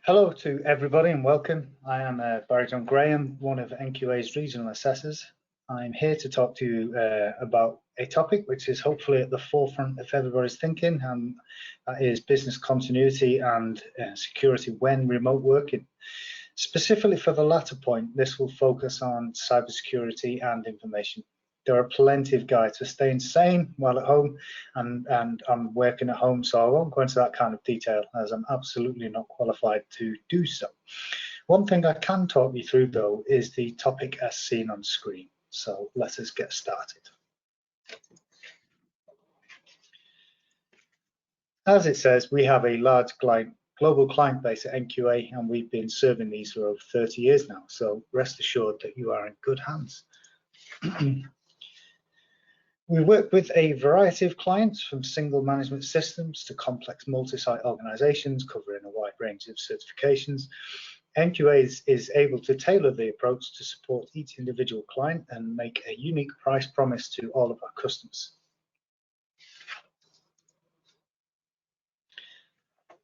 Hello to everybody and welcome. I am Barri-Jon Graham, one of NQA's regional assessors. I'm here to talk to you about a topic which is hopefully at the forefront of everybody's thinking, and that is business continuity and security when remote working. Specifically for the latter point, this will focus on cybersecurity and information. There are plenty of guides for staying sane while at home and I'm working at home, so I won't go into that kind of detail as I'm absolutely not qualified to do so. One thing I can talk you through though is the topic as seen on screen. So let us get started. As it says, we have a large global client base at NQA, and we've been serving these for over 30 years now, so rest assured that you are in good hands. We work with a variety of clients, from single management systems to complex multi-site organizations covering a wide range of certifications. NQA is able to tailor the approach to support each individual client and make a unique price promise to all of our customers.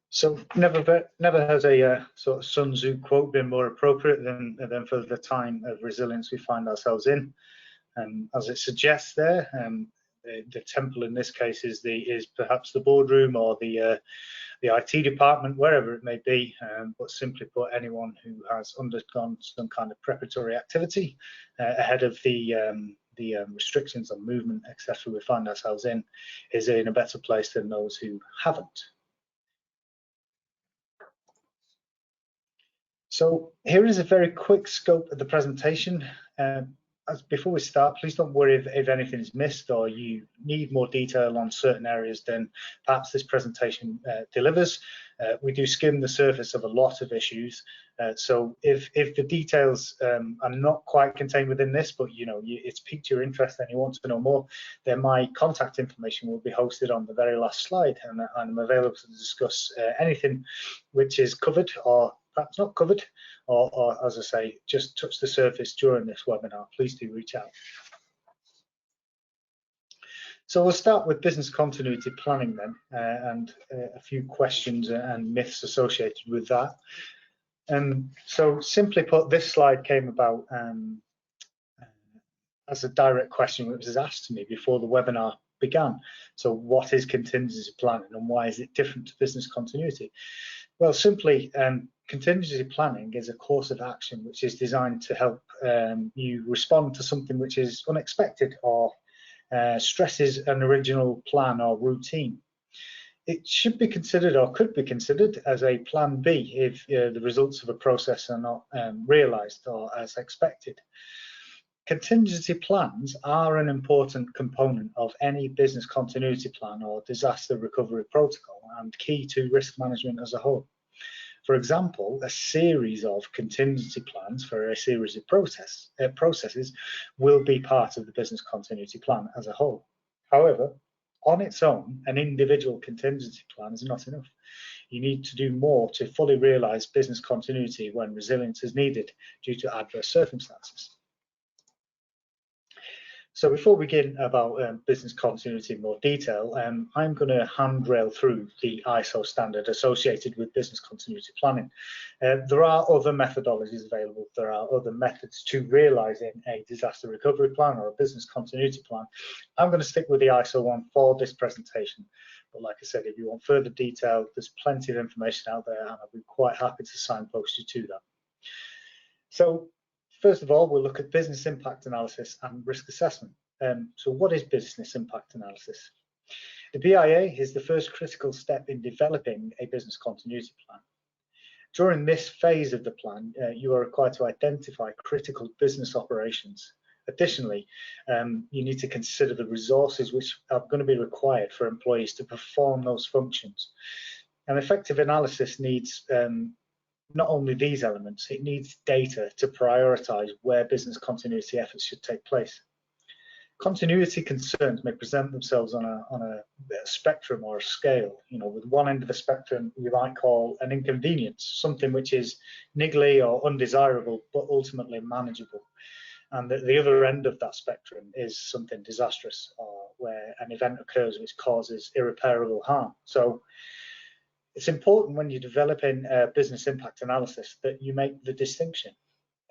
So never has a sort of Sun Tzu quote been more appropriate than for the time of resilience we find ourselves in. As it suggests there, the temple in this case is perhaps the boardroom or the IT department, wherever it may be, but simply put, anyone who has undergone some kind of preparatory activity ahead of the restrictions on movement, etc., we find ourselves in, is in a better place than those who haven't. So here is a very quick scope of the presentation. Before we start, please don't worry if anything is missed or you need more detail on certain areas than perhaps this presentation delivers. We do skim the surface of a lot of issues, so if the details are not quite contained within this, but it's piqued your interest and you want to know more, then my contact information will be hosted on the very last slide, and I'm available to discuss anything which is covered or perhaps not covered, or as I say, just touch the surface during this webinar. Please do reach out. So we'll start with business continuity planning then, and a few questions and myths associated with that. So simply put, this slide came about as a direct question that was asked to me before the webinar began. So what is contingency planning and why is it different to business continuity? Well, simply, contingency planning is a course of action which is designed to help you respond to something which is unexpected or stresses an original plan or routine. It should be considered or could be considered as a plan B if the results of a process are not realized or as expected. Contingency plans are an important component of any business continuity plan or disaster recovery protocol and key to risk management as a whole. For example, a series of contingency plans for a series of processes will be part of the business continuity plan as a whole. However, on its own, an individual contingency plan is not enough. You need to do more to fully realize business continuity when resilience is needed due to adverse circumstances. So before we begin about business continuity in more detail, I'm going to handrail through the ISO standard associated with business continuity planning. There are other methodologies available. There are other methods to realizing a disaster recovery plan or a business continuity plan. I'm going to stick with the ISO one for this presentation. But like I said, if you want further detail, there's plenty of information out there, and I'll be quite happy to signpost you to that. So first of all, we'll look at business impact analysis and risk assessment. So what is business impact analysis? The BIA is the first critical step in developing a business continuity plan. During this phase of the plan, you are required to identify critical business operations. Additionally, you need to consider the resources which are going to be required for employees to perform those functions. An effective analysis needs not only these elements, it needs data to prioritize where business continuity efforts should take place. Continuity concerns may present themselves on a spectrum or a scale. With one end of the spectrum, you might call an inconvenience, something which is niggly or undesirable, but ultimately manageable. And the other end of that spectrum is something disastrous, or where an event occurs which causes irreparable harm. So It's important when you're developing a business impact analysis that you make the distinction.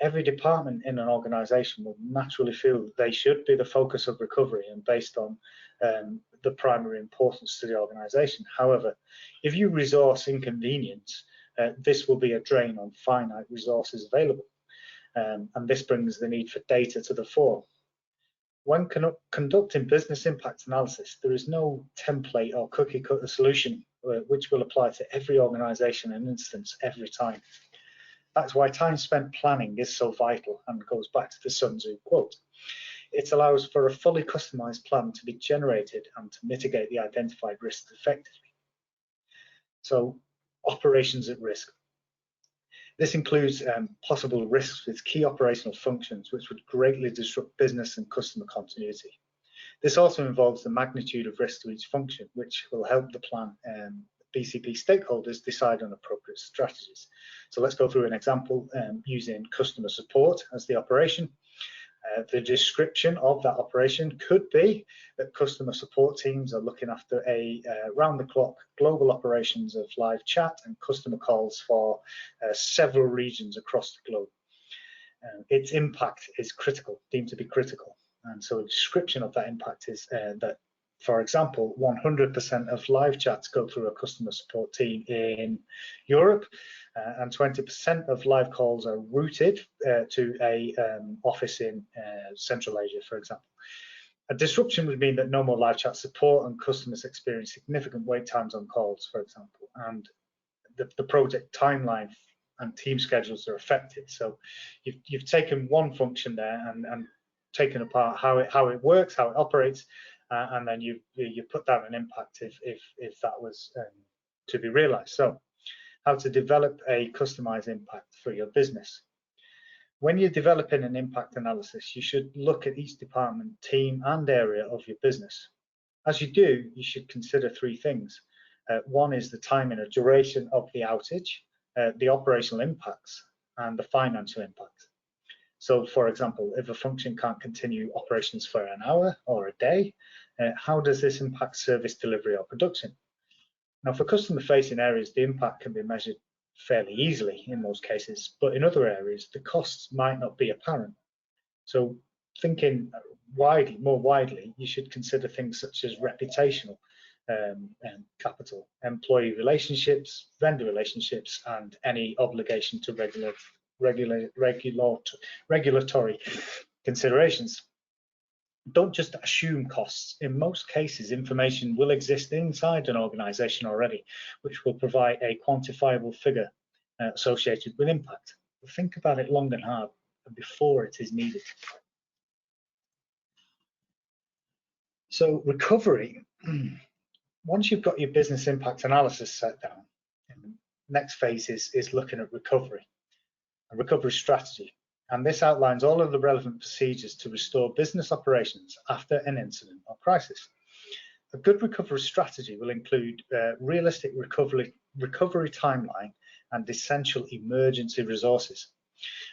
Every department in an organisation will naturally feel that they should be the focus of recovery and based on the primary importance to the organisation. However, if you resource inconvenience, this will be a drain on finite resources available, and this brings the need for data to the fore. When conducting business impact analysis, there is no template or cookie cutter solution which will apply to every organisation and instance every time. That's why time spent planning is so vital and goes back to the Sun Tzu quote. It allows for a fully customised plan to be generated and to mitigate the identified risks effectively. So, operations at risk. This includes possible risks with key operational functions which would greatly disrupt business and customer continuity. This also involves the magnitude of risk to each function, which will help the plan BCP stakeholders decide on appropriate strategies. So let's go through an example using customer support as the operation. The description of that operation could be that customer support teams are looking after a round-the-clock global operations of live chat and customer calls for several regions across the globe. Its impact is critical, deemed to be critical. And so a description of that impact is that, for example, 100% of live chats go through a customer support team in Europe, and 20% of live calls are routed to a office in Central Asia, for example. A disruption would mean that no more live chat support and customers experience significant wait times on calls, for example, and the project timeline and team schedules are affected. So you've taken one function there and taken apart how it works, how it operates, and then you put down an impact if that was to be realized. So how to develop a customized impact for your business. When you're developing an impact analysis, you should look at each department, team and area of your business. As you do, you should consider three things. One is the timing or duration of the outage, the operational impacts and the financial impact. So, for example, if a function can't continue operations for an hour or a day, how does this impact service delivery or production? Now, for customer-facing areas, the impact can be measured fairly easily in most cases, but in other areas, the costs might not be apparent. So, thinking more widely, you should consider things such as reputational capital, employee relationships, vendor relationships, and any obligation to regulatory considerations. Don't just assume costs. In most cases, information will exist inside an organization already, which will provide a quantifiable figure associated with impact. But think about it long and hard before it is needed. So recovery, once you've got your business impact analysis set down, next phase is looking at recovery, a recovery strategy. And this outlines all of the relevant procedures to restore business operations after an incident or crisis. A good recovery strategy will include realistic recovery timeline and essential emergency resources.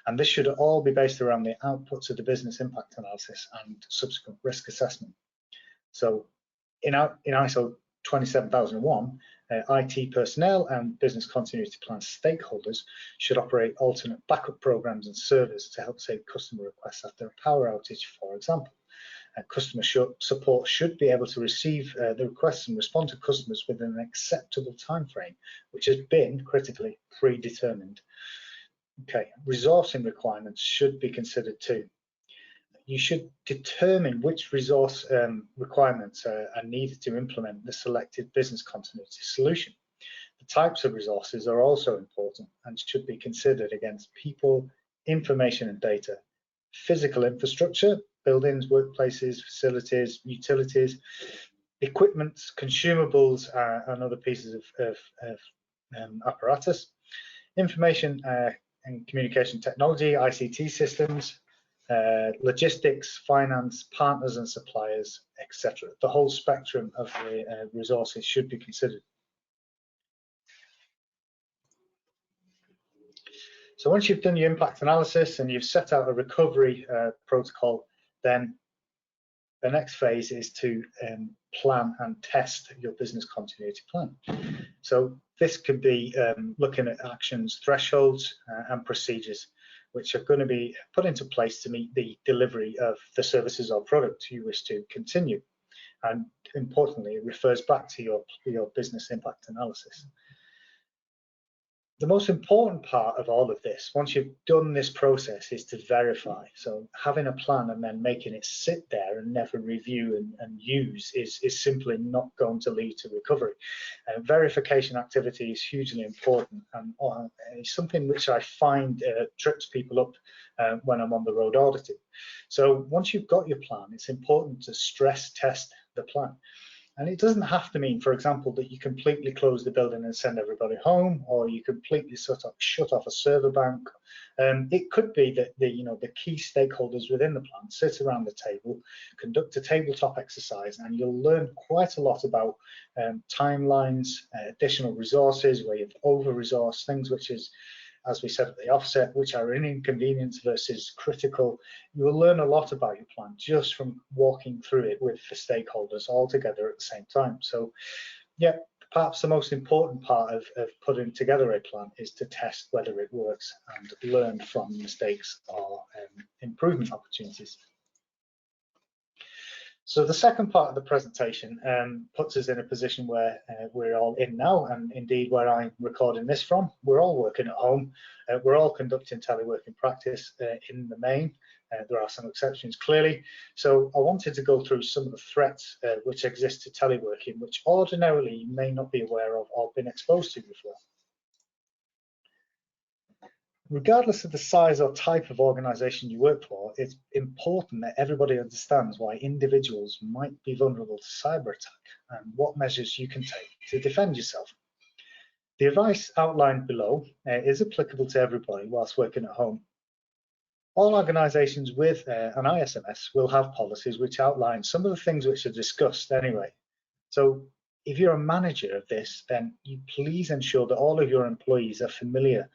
And this should all be based around the outputs of the business impact analysis and subsequent risk assessment. So in ISO 27001, IT personnel and business continuity plan stakeholders should operate alternate backup programs and servers to help save customer requests after a power outage, for example. Customer support should be able to receive the requests and respond to customers within an acceptable time frame, which has been critically predetermined. Okay, resourcing requirements should be considered too. You should determine which resource requirements are needed to implement the selected business continuity solution. The types of resources are also important and should be considered against people, information and data, physical infrastructure, buildings, workplaces, facilities, utilities, equipment, consumables, and other pieces of apparatus, information and communication technology, ICT systems, logistics, finance, partners and suppliers, etc. The whole spectrum of the resources should be considered. So once you've done your impact analysis and you've set out a recovery protocol, then The next phase is to plan and test your business continuity plan. So this could be looking at actions, thresholds, and procedures, which are going to be put into place to meet the delivery of the services or products you wish to continue. And importantly, it refers back to your business impact analysis. The most important part of all of this, once you've done this process, is to verify. So having a plan and then making it sit there and never review and use is simply not going to lead to recovery. Verification activity is hugely important, and it's something which I find trips people up when I'm on the road auditing. So once you've got your plan, it's important to stress test the plan. And it doesn't have to mean, for example, that you completely close the building and send everybody home, or you completely shut off a server bank. It could be that the key stakeholders within the plan sit around the table, conduct a tabletop exercise, and you'll learn quite a lot about timelines, additional resources, where you've over-resourced, things which is, as we said at the offset, which are an inconvenience versus critical. You will learn a lot about your plan just from walking through it with the stakeholders all together at the same time. So yeah, perhaps the most important part of putting together a plan is to test whether it works and learn from mistakes or improvement opportunities. So the second part of the presentation puts us in a position where we're all in now, and indeed where I'm recording this from. We're all working at home. We're all conducting teleworking practice in the main. There are some exceptions, clearly. So I wanted to go through some of the threats which exist to teleworking, which ordinarily you may not be aware of or been exposed to before. Regardless of the size or type of organization you work for, it's important that everybody understands why individuals might be vulnerable to cyber attack and what measures you can take to defend yourself. The advice outlined below is applicable to everybody whilst working at home. All organizations with an ISMS will have policies which outline some of the things which are discussed anyway. So if you're a manager of this, then you please ensure that all of your employees are familiar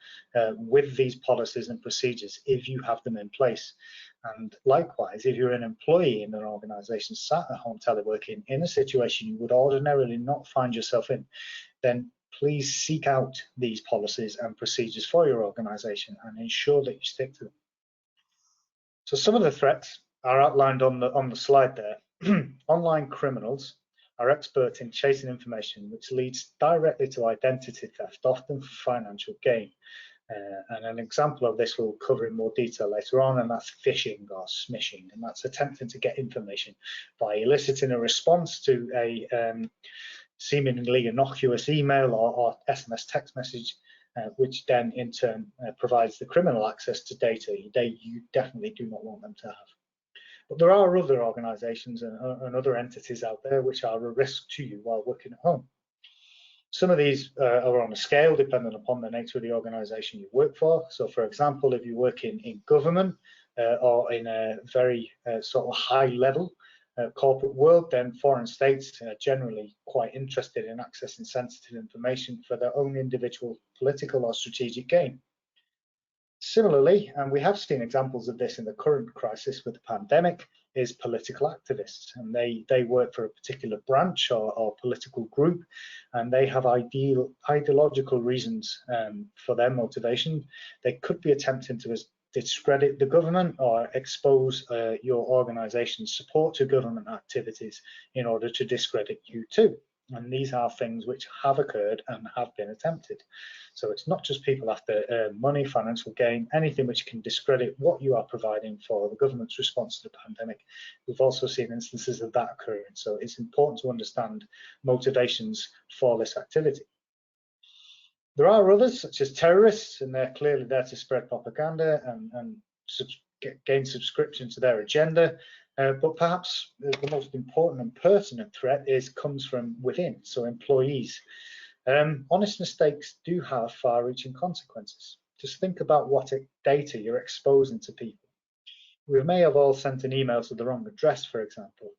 with these policies and procedures if you have them in place. And likewise, if you're an employee in an organization sat at home teleworking in a situation you would ordinarily not find yourself in, then please seek out these policies and procedures for your organization and ensure that you stick to them. So some of the threats are outlined on the slide there. Online criminals are expert in chasing information, which leads directly to identity theft, often for financial gain. And an example of this we'll cover in more detail later on, and that's phishing or smishing, and that's attempting to get information by eliciting a response to a seemingly innocuous email or SMS text message, which then in turn provides the criminal access to data you definitely do not want them to have. But there are other organisations and other entities out there which are a risk to you while working at home. Some of these are on a scale depending upon the nature of the organisation you work for. So for example, if you work in government or in a very sort of high level corporate world, then foreign states are generally quite interested in accessing sensitive information for their own individual political or strategic gain. Similarly, and we have seen examples of this in the current crisis with the pandemic, is political activists, and they work for a particular branch or political group, and they have ideological reasons for their motivation. They could be attempting to discredit the government or expose your organization's support to government activities in order to discredit you too. And these are things which have occurred and have been attempted. So it's not just people after money, financial gain, anything which can discredit what you are providing for the government's response to the pandemic. We've also seen instances of that occurring. So it's important to understand motivations for this activity. There are others, such as terrorists, and they're clearly there to spread propaganda and gain subscription to their agenda. But perhaps the most important and pertinent threat comes from within, so employees. Honest mistakes do have far-reaching consequences. Just think about what data you're exposing to people. We may have all sent an email to the wrong address, for example.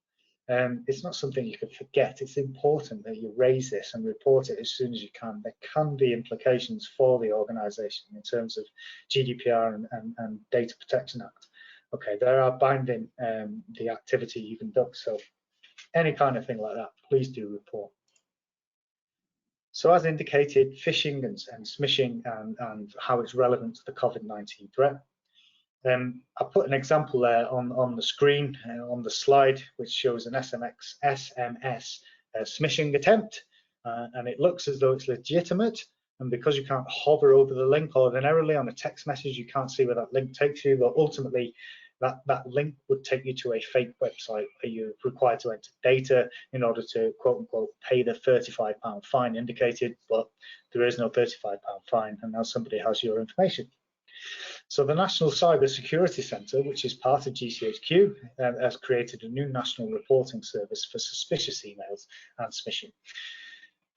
It's not something you can forget. It's important that you raise this and report it as soon as you can. There can be implications for the organisation in terms of GDPR and Data Protection Act. Okay, there are binding the activity you conduct. So any kind of thing like that, please do report. So as indicated, phishing and smishing and how it's relevant to the COVID-19 threat. I put an example there on the screen, on the slide, which shows an SMS smishing attempt, and it looks as though it's legitimate. And because you can't hover over the link ordinarily on a text message, you can't see where that link takes you, but ultimately that link would take you to a fake website where you're required to enter data in order to, quote unquote, pay the £35 fine indicated, but there is no £35 fine, and now somebody has your information. So the National Cyber Security Centre, which is part of GCHQ, has created a new national reporting service for suspicious emails and smishing.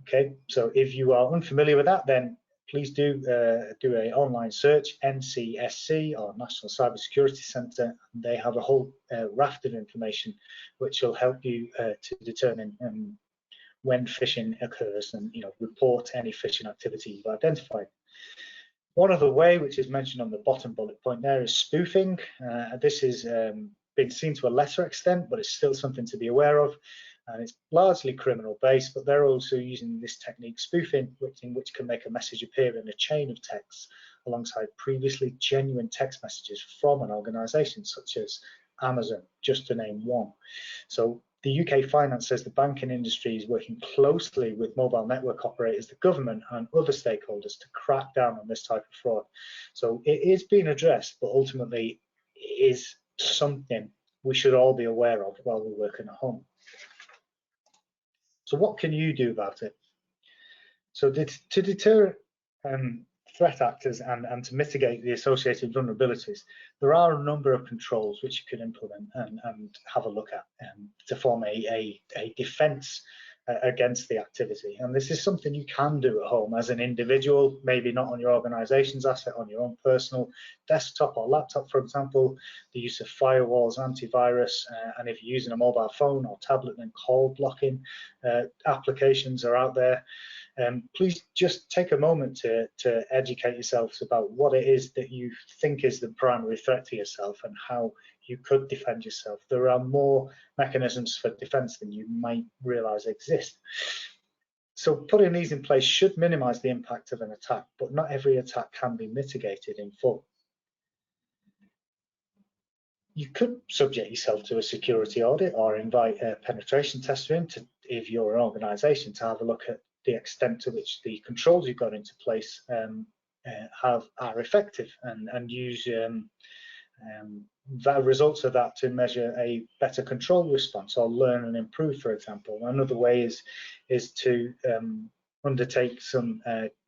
Okay, so if you are unfamiliar with that, then please do an online search, NCSC, or National Cyber Security Centre. They have a whole raft of information which will help you to determine when phishing occurs and report any phishing activity you've identified. One other way, which is mentioned on the bottom bullet point there, is spoofing. This has been seen to a lesser extent, but it's still something to be aware of. And it's largely criminal based, but they're also using this technique, spoofing, which can make a message appear in a chain of texts alongside previously genuine text messages from an organization such as Amazon, just to name one. So the UK Finance says the banking industry is working closely with mobile network operators, the government and other stakeholders to crack down on this type of fraud. So it is being addressed, but ultimately it is something we should all be aware of while we're working at home. So what can you do about it? So to deter threat actors and to mitigate the associated vulnerabilities, there are a number of controls which you can implement and have a look at to form a defense against the activity. And this is something you can do at home as an individual, maybe not on your organization's asset, on your own personal desktop or laptop, for example, the use of firewalls, antivirus, and if you're using a mobile phone or tablet, then call blocking applications are out there. Please just take a moment to educate yourselves about what it is that you think is the primary threat to yourself and how you could defend yourself. There are more mechanisms for defense than you might realize exist. So putting these in place should minimize the impact of an attack, but not every attack can be mitigated in full. You could subject yourself to a security audit or invite a penetration tester in if you're an organization to have a look at the extent to which the controls you've got into place are effective and use the results of that to measure a better control response or learn and improve, for example. Another way is to undertake some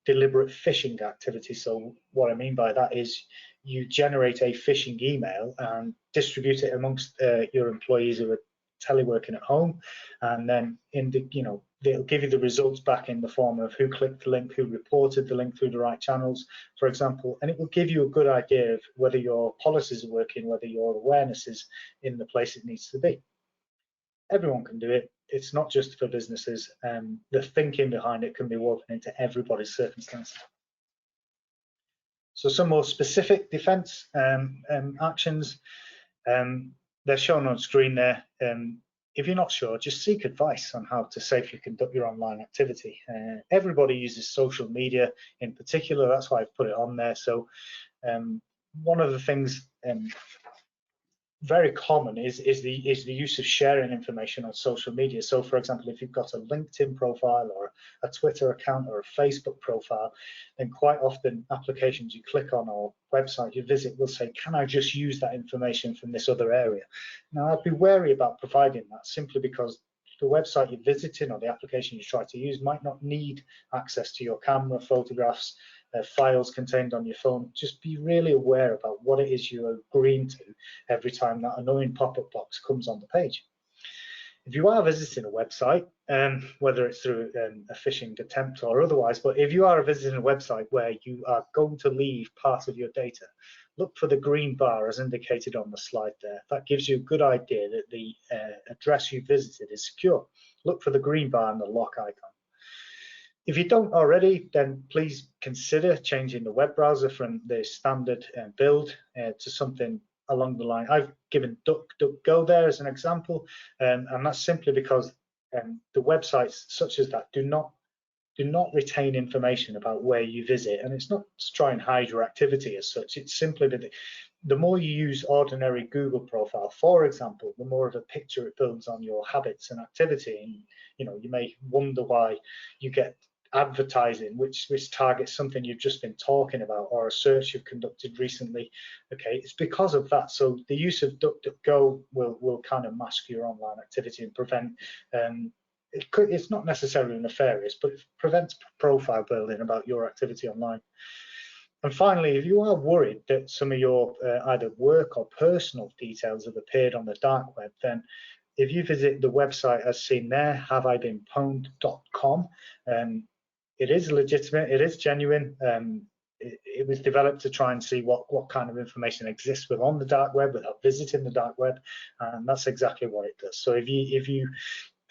deliberate phishing activity. So what I mean by that is you generate a phishing email and distribute it amongst your employees who are teleworking at home, and then they'll give you the results back in the form of who clicked the link, who reported the link through the right channels, for example, and it will give you a good idea of whether your policies are working, whether your awareness is in the place it needs to be. Everyone can do it. It's not just for businesses. The thinking behind it can be woven into everybody's circumstances. So some more specific defense actions, they're shown on screen there. If you're not sure, just seek advice on how to safely conduct your online activity. Everybody uses social media in particular, that's why I've put it on there. So one of the things very common is the use of sharing information on social media. So for example, if you've got a LinkedIn profile or a Twitter account or a Facebook profile, then quite often applications you click on or website you visit will say, can I just use that information from this other area? Now I'd be wary about providing that, simply because the website you're visiting or the application you try to use might not need access to your camera, photographs, files contained on your phone. Just be really aware about what it is you're agreeing to every time that annoying pop-up box comes on the page. If you are visiting a website, whether it's through a phishing attempt or otherwise, but if you are visiting a website where you are going to leave part of your data, look for the green bar as indicated on the slide there. That gives you a good idea that the address you visited is secure. Look for the green bar and the lock icon. If you don't already, then please consider changing the web browser from the standard build to something along the line. I've given DuckDuckGo there as an example, and that's simply because the websites such as that do not retain information about where you visit, and it's not to try and hide your activity as such. It's simply that the more you use ordinary Google profile, for example, the more of a picture it builds on your habits and activity. And you may wonder why you get advertising which targets something you've just been talking about, or a search you've conducted recently. Okay, it's because of that. So the use of DuckDuckGo will kind of mask your online activity and prevent it's not necessarily nefarious, but it prevents profile building about your activity online. And finally, if you are worried that some of your either work or personal details have appeared on the dark web, then if you visit the website as seen there, haveibeenpwned.com, it is legitimate, it is genuine. It was developed to try and see what kind of information exists on the dark web without visiting the dark web, and that's exactly what it does. So if you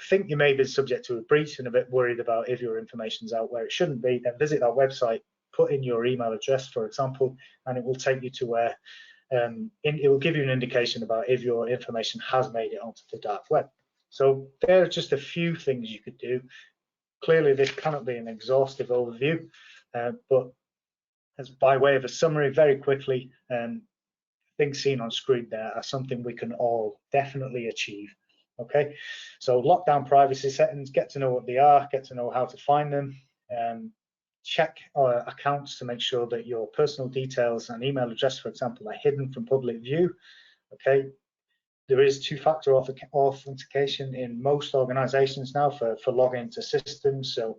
think you may be subject to a breach and a bit worried about if your information's out where it shouldn't be, then visit our website, put in your email address, for example, and it will take you to where it will give you an indication about if your information has made it onto the dark web. So there are just a few things you could do. Clearly, this cannot be an exhaustive overview, but as by way of a summary, very quickly, things seen on screen there are something we can all definitely achieve. Okay, so lockdown privacy settings, get to know what they are, get to know how to find them, check accounts to make sure that your personal details and email address, for example, are hidden from public view. Okay, there is two-factor authentication in most organizations now for logging into systems, so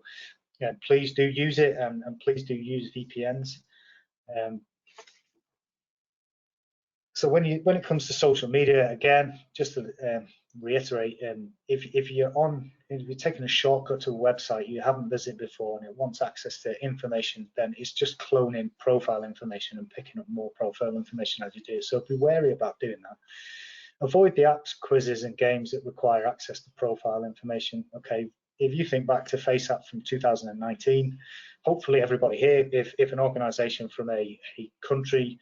please do use it, and please do use VPNs. So when it comes to social media, again, just to reiterate, if you're taking a shortcut to a website you haven't visited before and it wants access to information, then it's just cloning profile information and picking up more profile information as you do it. So be wary about doing that. Avoid the apps, quizzes, and games that require access to profile information. Okay, if you think back to FaceApp from 2019, hopefully everybody here, if an organization from a country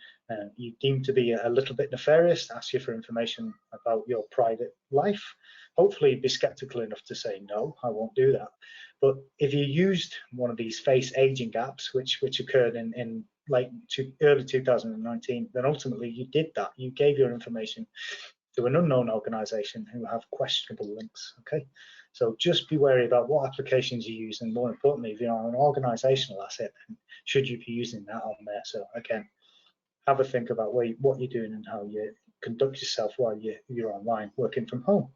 you deem to be a little bit nefarious, asks you for information about your private life, hopefully be skeptical enough to say, no, I won't do that. But if you used one of these face aging apps, which occurred in early 2019, then ultimately you did that. You gave your information to an unknown organization who have questionable links. Okay, so just be wary about what applications you use, and more importantly, if you're an organizational asset, then should you be using that on there? So again, have a think about what you're doing and how you conduct yourself while you're online working from home.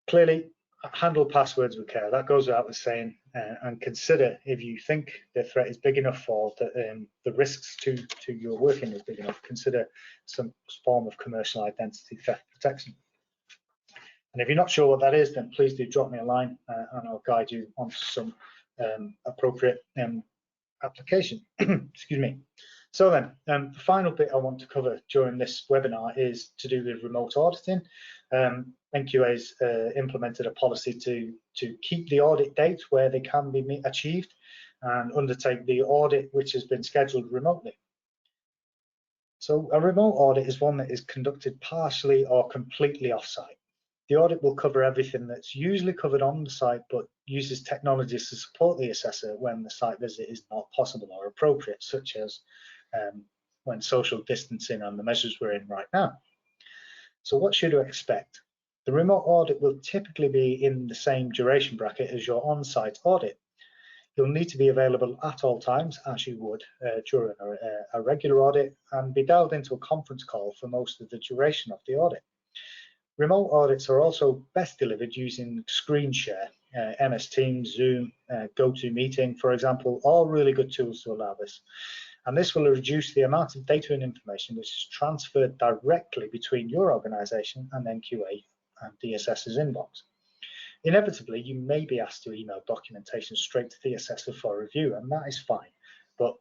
Clearly, handle passwords with care. That goes without saying, and consider if you think the threat is big enough or the risks to your working is big enough, consider some form of commercial identity theft protection. And if you're not sure what that is, then please do drop me a line and I'll guide you onto some appropriate application. Excuse me. So then, the final bit I want to cover during this webinar is to do with remote auditing. NQA's implemented a policy to keep the audit date where they can be achieved and undertake the audit which has been scheduled remotely. So a remote audit is one that is conducted partially or completely off-site. The audit will cover everything that's usually covered on the site, but uses technologies to support the assessor when the site visit is not possible or appropriate, such as when social distancing and the measures we're in right now. So what should you expect? The remote audit will typically be in the same duration bracket as your on-site audit. You'll need to be available at all times, as you would during a regular audit, and be dialed into a conference call for most of the duration of the audit. Remote audits are also best delivered using screen share, MS Teams, Zoom, GoToMeeting, for example, all really good tools to allow this. And this will reduce the amount of data and information which is transferred directly between your organization and NQA and the assessor's inbox. Inevitably, you may be asked to email documentation straight to the assessor for review, and that is fine. But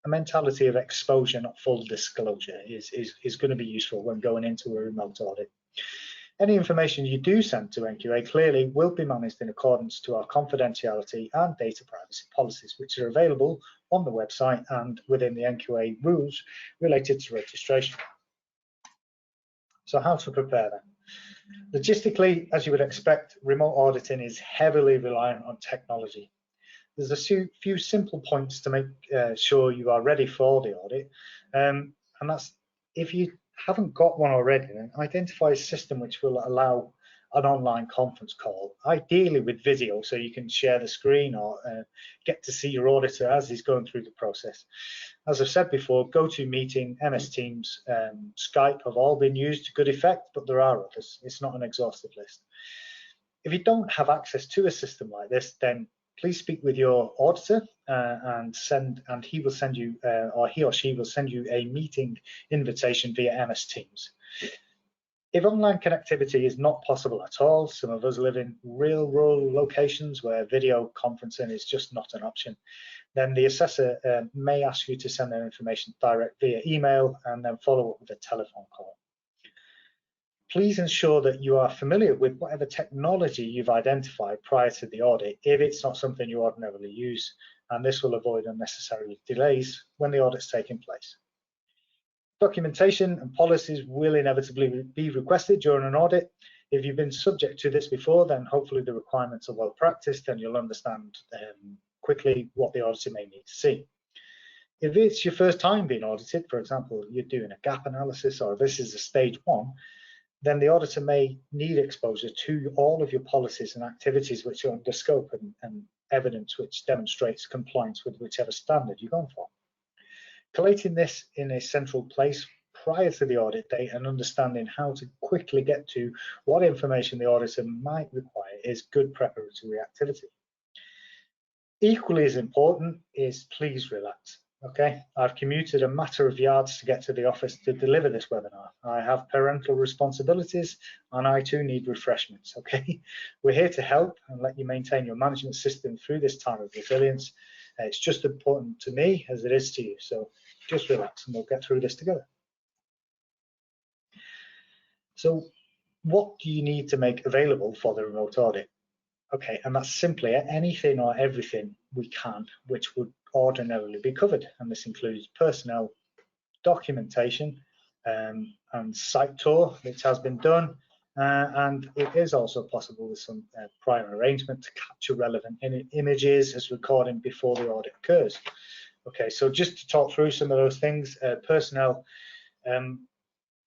a mentality of exposure, not full disclosure, is going to be useful when going into a remote audit. Any information you do send to NQA clearly will be managed in accordance to our confidentiality and data privacy policies, which are available on the website and within the NQA rules related to registration. So how to prepare then? Logistically, as you would expect, remote auditing is heavily reliant on technology. There's a few simple points to make sure you are ready for the audit, and that's, if you haven't got one already, then identify a system which will allow an online conference call, ideally with video, so you can share the screen or get to see your auditor as he's going through the process. As I've said before, GoToMeeting, MS Teams, Skype have all been used to good effect, but there are others. It's not an exhaustive list. If you don't have access to a system like this, then please speak with your auditor and he will send you, or he or she will send you a meeting invitation via MS Teams. If online connectivity is not possible at all, some of us live in real rural locations where video conferencing is just not an option, then the assessor may ask you to send their information direct via email and then follow up with a telephone call. Please ensure that you are familiar with whatever technology you've identified prior to the audit if it's not something you ordinarily use, and this will avoid unnecessary delays when the audit's taking place. Documentation and policies will inevitably be requested during an audit. If you've been subject to this before, then hopefully the requirements are well practiced and you'll understand quickly what the auditor may need to see. If it's your first time being audited, for example, you're doing a gap analysis or this is a stage 1, then the auditor may need exposure to all of your policies and activities which are under scope and evidence which demonstrates compliance with whichever standard you're going for. Collating this in a central place prior to the audit date and understanding how to quickly get to what information the auditor might require is good preparatory activity. Equally as important is please relax. Okay, I've commuted a matter of yards to get to the office to deliver this webinar. I have parental responsibilities and I too need refreshments, okay? We're here to help and let you maintain your management system through this time of resilience. It's just important to me as it is to you, so just relax and we'll get through this together. So what do you need to make available for the remote audit? Okay, and that's simply anything or everything we can which would ordinarily be covered, and this includes personnel, documentation, and site tour, which has been done, and it is also possible with some prior arrangement to capture relevant images as recording before the audit occurs. Okay, so just to talk through some of those things, personnel,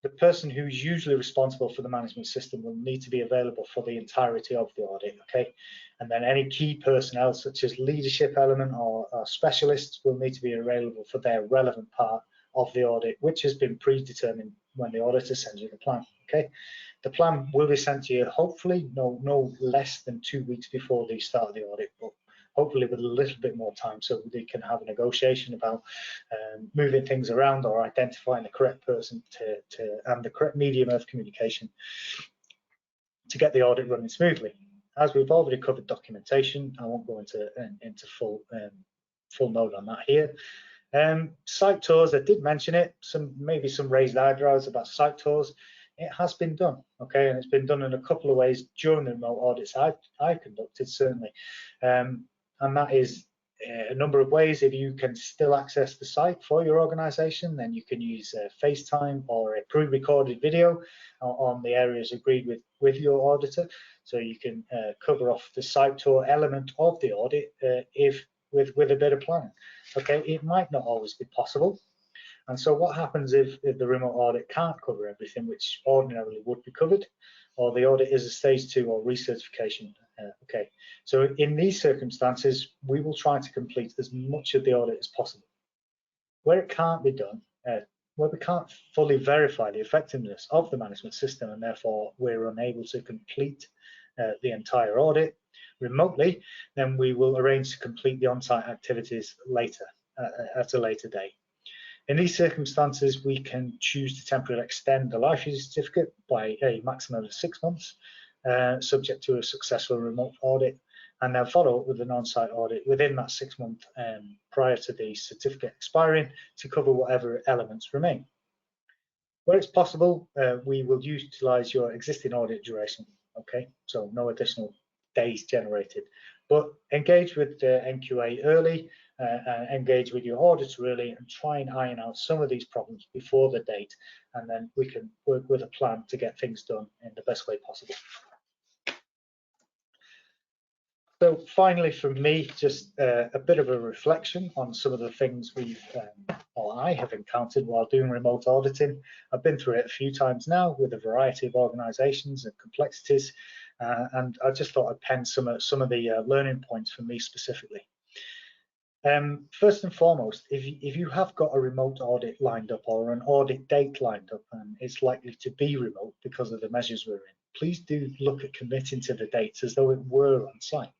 the person who's usually responsible for the management system will need to be available for the entirety of the audit, okay? And then any key personnel such as leadership element or specialists will need to be available for their relevant part of the audit, which has been predetermined when the auditor sends you the plan, okay? The plan will be sent to you hopefully no less than 2 weeks before the start of the audit, but hopefully with a little bit more time so they can have a negotiation about moving things around or identifying the correct person and the correct medium of communication to get the audit running smoothly. As we've already covered documentation, I won't go into full mode on that here. Site tours, I did mention it, maybe some raised eyebrows about site tours. It has been done, okay, and it's been done in a couple of ways during the remote audits I've conducted, certainly. And that is a number of ways. If you can still access the site for your organization, then you can use FaceTime or a pre-recorded video on the areas agreed with your auditor. So you can cover off the site tour element of the audit with a bit of planning. Okay, it might not always be possible. And so what happens if the remote audit can't cover everything which ordinarily would be covered, or the audit is a stage 2 or recertification? Okay, so in these circumstances, we will try to complete as much of the audit as possible. Where it can't be done, where we can't fully verify the effectiveness of the management system and therefore we're unable to complete the entire audit remotely, then we will arrange to complete the on-site activities later, at a later date. In these circumstances, we can choose to temporarily extend the life user certificate by a maximum of 6 months, subject to a successful remote audit, and then follow up with an on-site audit within that 6 month prior to the certificate expiring to cover whatever elements remain. Where it's possible, we will utilise your existing audit duration, okay? So no additional days generated, but engage with the NQA early, engage with your auditor early, and try and iron out some of these problems before the date, and then we can work with a plan to get things done in the best way possible. So finally, from me, just a bit of a reflection on some of the things or I have encountered while doing remote auditing. I've been through it a few times now with a variety of organisations and complexities, and I just thought I'd pen some of the learning points for me specifically. First and foremost, if you have got a remote audit lined up or an audit date lined up and it's likely to be remote because of the measures we're in, please do look at committing to the dates as though it were on site.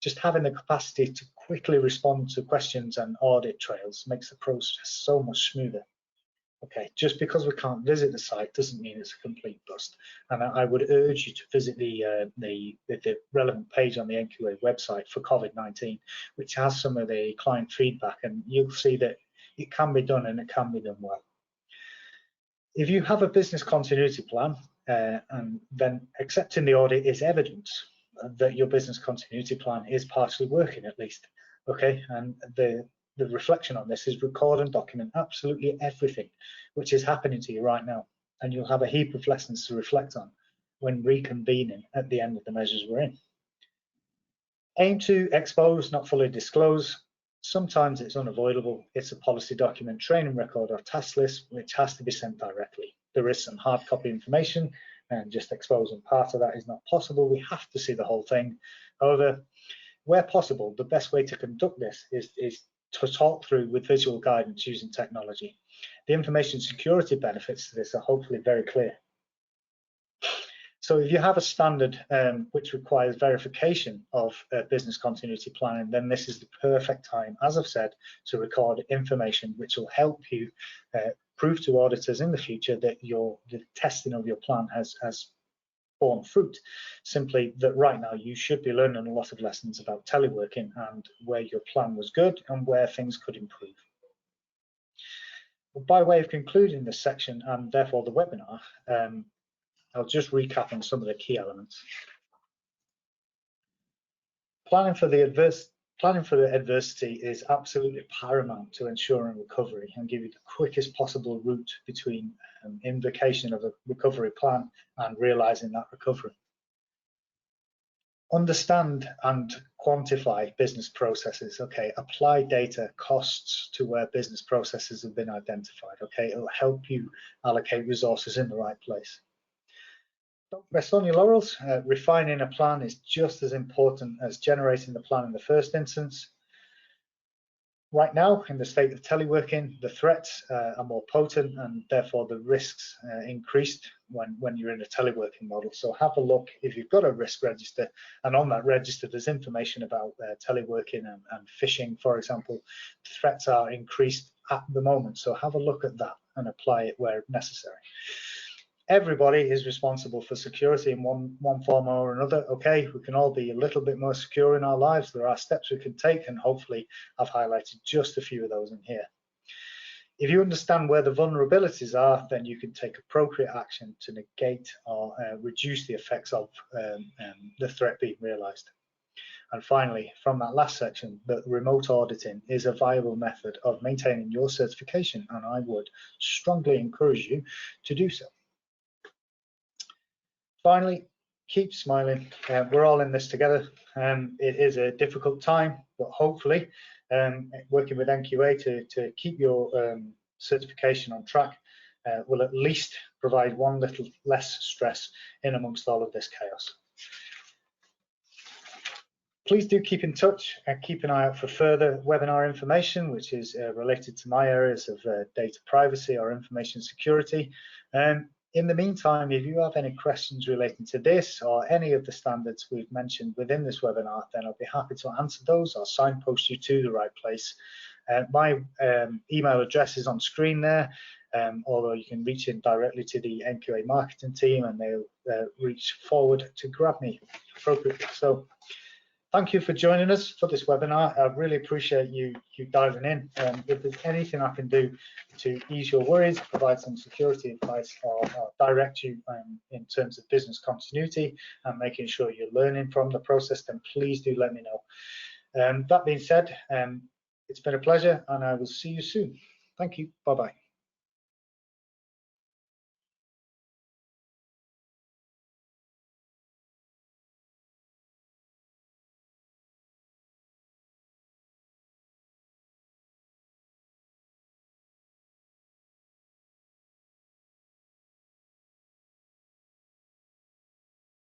Just having the capacity to quickly respond to questions and audit trails makes the process so much smoother. Okay, just because we can't visit the site doesn't mean it's a complete bust. And I would urge you to visit the relevant page on the NQA website for COVID-19, which has some of the client feedback, and you'll see that it can be done and it can be done well. If you have a business continuity plan, and then accepting the audit is evidence that your business continuity plan is partially working at least, okay? And the reflection on this is record and document absolutely everything which is happening to you right now, and you'll have a heap of lessons to reflect on when reconvening at the end of the measures we're in. Aim to expose, not fully disclose. Sometimes it's unavoidable. It's a policy document, training record, or task list which has to be sent directly. There is some hard copy information, and just exposing part of that is not possible. We have to see the whole thing. However, where possible, the best way to conduct this is to talk through with visual guidance using technology. The information security benefits to this are hopefully very clear. So if you have a standard which requires verification of business continuity planning, then this is the perfect time, as I've said, to record information which will help you prove to auditors in the future that the testing of your plan has borne fruit. Simply that right now you should be learning a lot of lessons about teleworking and where your plan was good and where things could improve. By way of concluding this section and therefore the webinar, I'll just recap on some of the key elements. Planning for the adversity is absolutely paramount to ensuring recovery and give you the quickest possible route between invocation of a recovery plan and realising that recovery. Understand and quantify business processes. Okay, apply data costs to where business processes have been identified. Okay, it'll help you allocate resources in the right place. Don't rest on your laurels. Refining a plan is just as important as generating the plan in the first instance. Right now, in the state of teleworking, the threats are more potent and therefore the risks increased when you're in a teleworking model. So have a look if you've got a risk register, and on that register there's information about teleworking and phishing, for example. Threats are increased at the moment, so have a look at that and apply it where necessary. Everybody is responsible for security in one form or another. Okay, we can all be a little bit more secure in our lives. There are steps we can take, and hopefully I've highlighted just a few of those in here. If you understand where the vulnerabilities are, then you can take appropriate action to negate or reduce the effects of the threat being realized. And finally, from that last section, that remote auditing is a viable method of maintaining your certification, and I would strongly encourage you to do so. Finally, keep smiling. We're all in this together. It is a difficult time, but hopefully working with NQA to keep your certification on track will at least provide one little less stress in amongst all of this chaos. Please do keep in touch and keep an eye out for further webinar information, which is related to my areas of data privacy or information security. In the meantime, if you have any questions relating to this or any of the standards we've mentioned within this webinar, then I'll be happy to answer those or signpost you to the right place. My email address is on screen there, although you can reach in directly to the NQA marketing team and they'll reach forward to grab me appropriately. So Thank you for joining us for this webinar. I really appreciate you diving in. If there's anything I can do to ease your worries, provide some security advice, or direct you in terms of business continuity and making sure you're learning from the process, then please do let me know. That being said, it's been a pleasure, and I will see you soon. Thank you. Bye-bye.